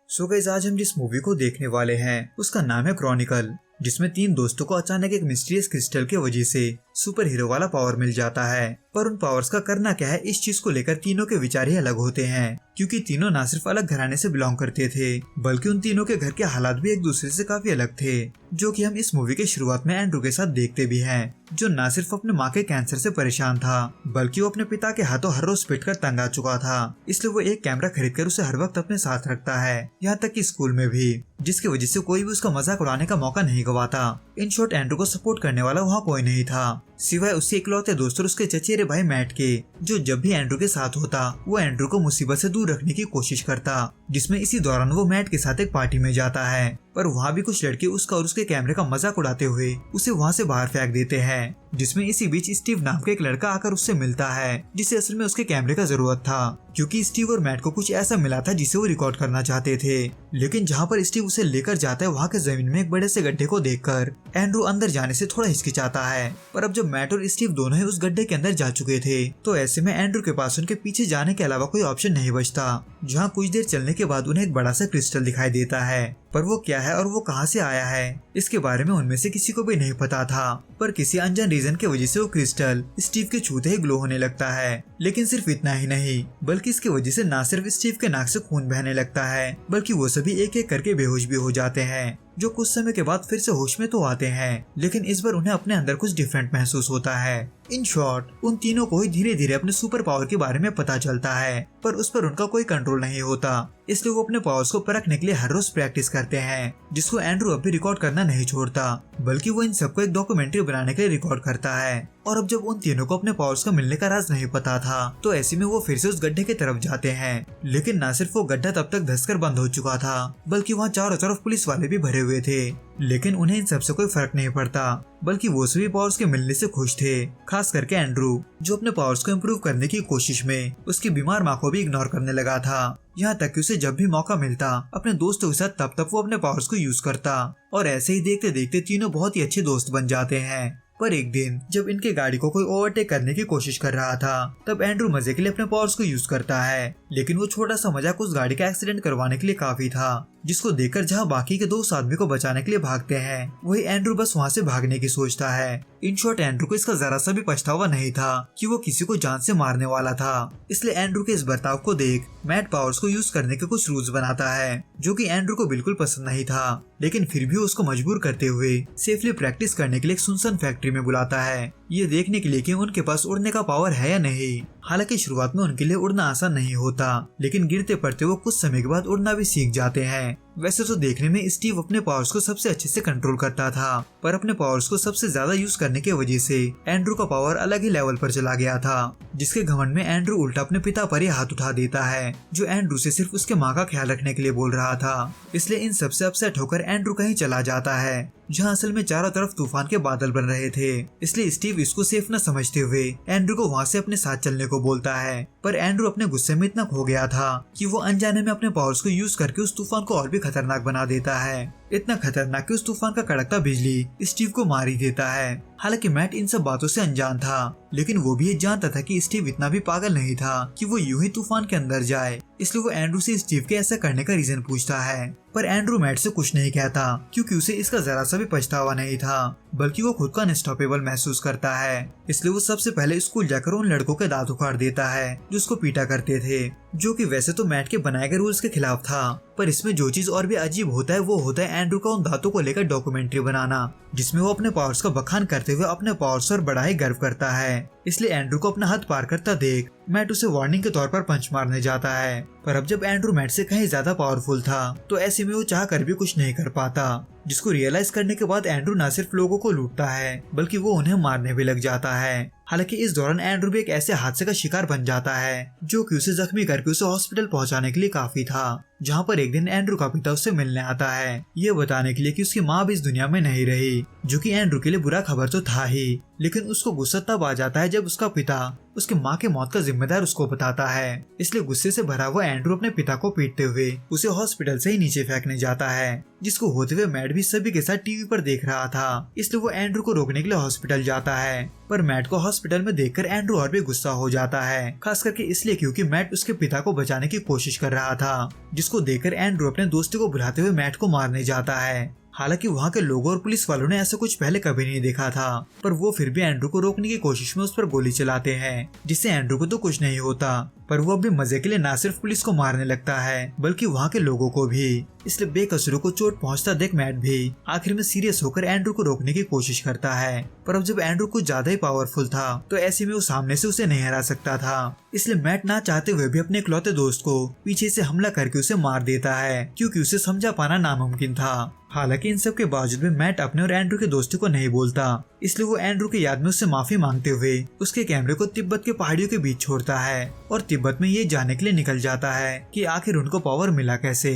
So guys, आज हम जिस मूवी को देखने वाले हैं उसका नाम है क्रॉनिकल, जिसमें 3 दोस्तों को अचानक एक मिस्टीरियस क्रिस्टल की वजह से सुपर हीरो वाला पावर मिल जाता है। पर उन पावर्स का करना क्या है, इस चीज को लेकर तीनों के विचार ही अलग होते हैं, क्योंकि तीनों ना सिर्फ अलग घराने से बिलोंग करते थे, बल्कि उन तीनों के घर के हालात भी एक दूसरे से काफी अलग थे, जो कि हम इस मूवी के शुरुआत में एंड्रू के साथ देखते भी हैं, जो ना सिर्फ अपने माँ के कैंसर से परेशान था, बल्कि वो अपने पिता के हाथों हर रोज पिटकर तंग आ चुका था। इसलिए वो एक कैमरा खरीदकर उसे हर वक्त अपने साथ रखता है, यहाँ तक कि स्कूल में भी, जिसकी वजह से कोई भी उसका मजाक उड़ाने का मौका नहीं गवाता। इन शॉर्ट, एंड्रू को सपोर्ट करने वाला वहाँ कोई नहीं था, सिवाय उसके इकलौते दोस्त और उसके चचेरे भाई मैट के, जो जब भी एंड्रू के साथ होता वो एंड्रू को मुसीबत से दूर रखने की कोशिश करता। जिसमें इसी दौरान वो मैट के साथ एक पार्टी में जाता है, पर वहाँ भी कुछ लड़के उसका और उसके कैमरे का मजाक उड़ाते हुए उसे वहाँ से बाहर फेंक देते हैं। जिसमें इसी बीच स्टीव नाम का एक लड़का आकर उससे मिलता है, जिसे असल में उसके कैमरे का जरूरत था, क्योंकि स्टीव और मैट को कुछ ऐसा मिला था जिसे वो रिकॉर्ड करना चाहते थे। लेकिन जहाँ पर स्टीव उसे लेकर जाता है, वहाँ के जमीन में एक बड़े से गड्ढे को देखकर एंड्रू अंदर जाने से थोड़ा हिचकिचाता है। पर अब जब मैट और स्टीव दोनों ही उस गड्ढे के अंदर जा चुके थे, तो ऐसे में एंड्रू के पास उनके पीछे जाने के अलावा कोई ऑप्शन नहीं बचता। जहाँ कुछ देर चलने के बाद उन्हें एक बड़ा सा क्रिस्टल दिखाई देता है, पर वो क्या है और वो कहाँ से आया है, इसके बारे में उनमें से किसी को भी नहीं पता था। पर किसी अनजान रीजन की वजह से वो क्रिस्टल स्टीव के छूते ही ग्लो होने लगता है। लेकिन सिर्फ इतना ही नहीं, बल्कि इसकी वजह से ना सिर्फ स्टीव के नाक से खून बहने लगता है, बल्कि वो सभी एक एक करके बेहोश भी हो जाते हैं, जो कुछ समय के बाद फिर से होश में तो आते हैं, लेकिन इस बार उन्हें अपने अंदर कुछ डिफरेंट महसूस होता है। इन शॉर्ट, उन तीनों को ही धीरे धीरे अपने सुपर पावर के बारे में पता चलता है, पर उस पर उनका कोई कंट्रोल नहीं होता। इसलिए वो अपने पावर्स को परखने के लिए हर रोज प्रैक्टिस करते हैं, जिसको एंड्रू अब भी रिकॉर्ड करना नहीं छोड़ता, बल्कि वो इन सबको एक डॉक्यूमेंट्री बनाने के लिए रिकॉर्ड करता है। और अब जब उन तीनों को अपने पावर्स का मिलने का राज नहीं पता था, तो ऐसे में वो फिर से उस गड्ढे की तरफ जाते हैं। लेकिन न सिर्फ वो गड्ढा तब तक धंसकर बंद हो चुका था, बल्कि वहाँ चारों तरफ पुलिस वाले भी भरे हुए थे। लेकिन उन्हें इन सबसे कोई फर्क नहीं पड़ता, बल्कि वो सभी पावर्स के मिलने से खुश थे, खास करके एंड्रू, जो अपने पावर्स को इम्प्रूव करने की कोशिश में उसकी बीमार माँ को भी इग्नोर करने लगा था। यहाँ तक कि उसे जब भी मौका मिलता अपने दोस्तों के साथ तब वो अपने पावर्स को यूज करता, और ऐसे ही देखते देखते तीनों बहुत ही अच्छे दोस्त बन जाते हैं। पर एक दिन जब इनके गाड़ी को कोई ओवरटेक करने की कोशिश कर रहा था, तब एंड्रू मजे के लिए अपने पावर्स को यूज करता है। लेकिन वो छोटा सा मजाक उस गाड़ी का एक्सीडेंट करवाने के लिए काफी था, जिसको देखकर जहां बाकी के 2 आदमी को बचाने के लिए भागते हैं, वही एंड्रू बस वहां से भागने की सोचता है। इन शॉर्ट, एंड्रू को इसका जरा सा भी पछतावा नहीं था कि वो किसी को जान से मारने वाला था। इसलिए एंड्रू के इस बर्ताव को देख मैट पावर्स को यूज करने के कुछ रूल्स बनाता है, जो कि एंड्रू को बिल्कुल पसंद नहीं था। लेकिन फिर भी उसको मजबूर करते हुए सेफली प्रैक्टिस करने के लिए एक सुनसान फैक्ट्री में बुलाता है, ये देखने के लिए कि उनके पास उड़ने का पावर है या नहीं। हालांकि शुरुआत में उनके लिए उड़ना आसान नहीं होता, लेकिन गिरते पड़ते वो कुछ समय के बाद उड़ना भी सीख जाते हैं। वैसे तो देखने में स्टीव अपने पावर्स को सबसे अच्छे से कंट्रोल करता था, पर अपने पावर्स को सबसे ज्यादा यूज करने की वजह से एंड्रू का पावर अलग ही लेवल पर चला गया था, जिसके घमंड में एंड्रू उल्टा अपने पिता पर ही हाथ उठा देता है, जो एंड्रू से सिर्फ उसके माँ का ख्याल रखने के लिए बोल रहा था। इसलिए इन सबसे अपसेट होकर एंड्रू कहीं चला जाता है, जहाँ असल में चारों तरफ तूफान के बादल बन रहे थे। इसलिए स्टीव इसको सेफ न समझते हुए एंड्रू को वहाँ से अपने साथ चलने को बोलता है, पर एंड्रू अपने गुस्से में इतना खो गया था कि वो अनजाने में अपने पावर्स को यूज करके उस तूफान को और भी खतरनाक बना देता है। इतना खतरनाक कि उस तूफान का कड़कता बिजली स्टीव को मार ही देता है। हालांकि मैट इन सब बातों से अनजान था, लेकिन वो भी ये जानता था कि स्टीव इतना भी पागल नहीं था कि वो यूं ही तूफान के अंदर जाए। इसलिए वो एंड्रू से स्टीव के ऐसा करने का रीजन पूछता है, पर एंड्रू मैट से कुछ नहीं कहता, क्योंकि उसे इसका जरा सा भी पछतावा नहीं था, बल्कि वो खुद को अनस्टॉपेबल महसूस करता है। इसलिए वो सबसे पहले स्कूल जाकर उन लड़कों के दांत उखाड़ देता है जो उसको पीटा करते थे, जो कि वैसे तो मैट के बनाए गए रूल्स के खिलाफ था। पर इसमें जो चीज और भी अजीब होता है वो होता है एंड्रू का उन दांतों को लेकर डॉक्यूमेंट्री बनाना, जिसमें वो अपने पावर्स का बखान करते हुए अपने पावर्स पर बड़ा ही गर्व करता है। इसलिए एंड्रू को अपना हाथ पार करता देख मैट उसे वार्निंग के तौर पर पंच मारने जाता है। पर अब जब एंड्रू मैट से कहीं ज्यादा पावरफुल था, तो ऐसे में वो चाह कर भी कुछ नहीं कर पाता, जिसको रियलाइज करने के बाद एंड्रू न सिर्फ लोगों को लूटता है, बल्कि वो उन्हें मारने भी लग जाता है। हालांकि इस दौरान एंड्रू भी एक ऐसे हादसे का शिकार बन जाता है, जो कि उसे जख्मी करके उसे हॉस्पिटल पहुंचाने के लिए काफी था, जहां पर एक दिन एंड्रू का पिता उससे मिलने आता है, ये बताने के लिए कि उसकी माँ भी इस दुनिया में नहीं रही, जो कि एंड्रू के लिए बुरा खबर तो था ही। लेकिन उसको गुस्सा तब आ जाता है जब उसका पिता उसके माँ के मौत का जिम्मेदार उसको बताता है। इसलिए गुस्से से भरा हुआ एंड्रू अपने पिता को पीटते हुए उसे हॉस्पिटल से ही नीचे फेंकने जाता है, जिसको होते हुए मैट भी सभी के साथ टीवी पर देख रहा था। इसलिए वो एंड्रू को रोकने के लिए हॉस्पिटल जाता है, पर मैट को हॉस्पिटल में देखकर एंड्रू और भी गुस्सा हो जाता है, खास करके इसलिए क्योंकि मैट उसके पिता को बचाने की कोशिश कर रहा था, जिसको देखकर एंड्रू अपने दोस्तों को बुलाते हुए मैट को मारने जाता है। हालांकि वहाँ के लोगों और पुलिस वालों ने ऐसा कुछ पहले कभी नहीं देखा था, पर वो फिर भी एंड्रू को रोकने की कोशिश में उस पर गोली चलाते हैं, जिससे एंड्रू को तो कुछ नहीं होता, पर वो भी मजे के लिए न सिर्फ पुलिस को मारने लगता है बल्कि वहाँ के लोगों को भी। इसलिए बेकसूरों को चोट पहुंचता देख मैट भी आखिर में सीरियस होकर एंड्रू को रोकने की कोशिश करता है, पर अब जब एंड्रू कुछ ज्यादा ही पावरफुल था तो ऐसे में वो सामने से उसे नहीं हरा सकता था। इसलिए मैट ना चाहते हुए भी अपने इकलौते दोस्त को पीछे से हमला करके उसे मार देता है, क्योंकि उसे समझा पाना नामुमकिन था। हालांकि इन सब के बावजूद भी मैट अपने और एंड्रू के दोस्ती को नहीं बोलता, इसलिए वो एंड्रू की याद में उससे माफी मांगते हुए उसके कैमरे को तिब्बत के पहाड़ियों के बीच छोड़ता है और तिब्बत में ये जानने के लिए निकल जाता है कि आखिर उनको पावर मिला कैसे।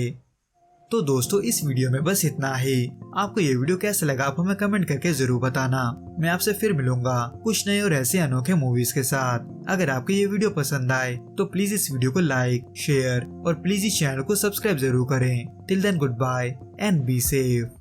तो दोस्तों इस वीडियो में बस इतना ही। आपको ये वीडियो कैसा लगा आप हमें कमेंट करके जरूर बताना। मैं आपसे फिर मिलूंगा कुछ नए और ऐसे अनोखे मूवीज के साथ। अगर आपको ये वीडियो पसंद आए तो प्लीज इस वीडियो को लाइक, शेयर और प्लीज इस चैनल को सब्सक्राइब जरूर करें। Till then good bye and be safe.